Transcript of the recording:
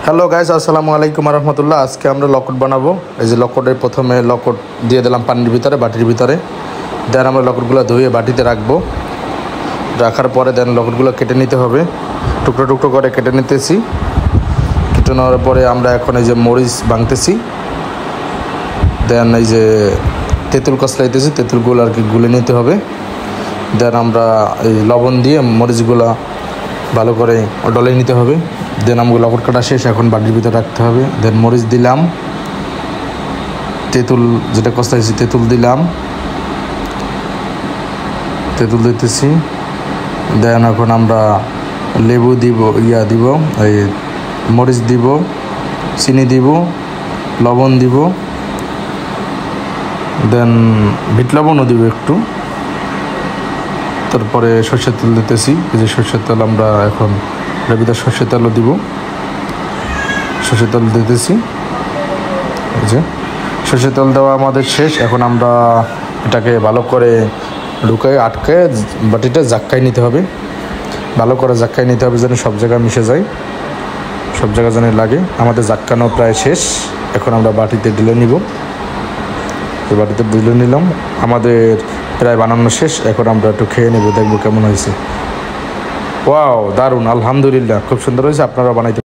Hello guys, আসসালামু আলাইকুম রহমতুল্লাহ। আজকে আমরা লকট বানাবো। এই যে লকটের প্রথমে লকট দিয়ে দিলাম পানির ভিতরে, বাটির ভিতরে। দেন আমরা লকটগুলো ধুয়ে বাটিতে রাখবো। রাখার পরে দেন লকটগুলো কেটে নিতে হবে, টুকরো টুকরো করে কেটে নিতেছি। কেটে নেওয়ার পরে আমরা এখন এই যে মরিচ ভাঙতেছি। দেন এই যে তেঁতুল কষলাইতেছি, তেঁতুলগুলো আর কি গুলে নিতে হবে। দেন আমরা এই লবণ দিয়ে মরিচগুলো ভালো করে ডলে নিতে হবে। দেন আমগুলো লকট কাটা শেষ, এখন বাটির ভিতরে রাখতে হবে। দেন মরিচ দিলাম, তেঁতুল যেটা কষাইছি তেঁতুল দিলাম, তেঁতুল দিতেছি। দেন এখন আমরা লেবু দিব, দিব এই মরিচ দিব, চিনি দিব, লবণ দিব, দেন বিট লবণও দিব একটু। তারপরে সরষের তেল দিতেছি। এই যে সরষের তেল আমরা এখন এর ভিতরে সরষের তেলও দিব, সরষের তেল দিতেছি। এই যে সরষের তেল দেওয়া আমাদের শেষ। এখন আমরা এটাকে ভালো করে ঢুকে আটকে বাটিটা জাক্কাই নিতে হবে, ভালো করে জাক্কাই নিতে হবে যেন সব জায়গায় মিশে যায়, সব জায়গা যেন লাগে। আমাদের জাক্কানো প্রায় শেষ। এখন আমরা বাটিতে ঢেলে নিব। এই বাটিতে ঢেলে নিলাম, আমাদের প্রায় বানানো শেষ। এখন আমরা একটু খেয়ে নেব, দেখবো কেমন হয়েছে। ওয়াও, দারুণ, আলহামদুলিল্লাহ, খুব সুন্দর হয়েছে। আপনারা বানাইতে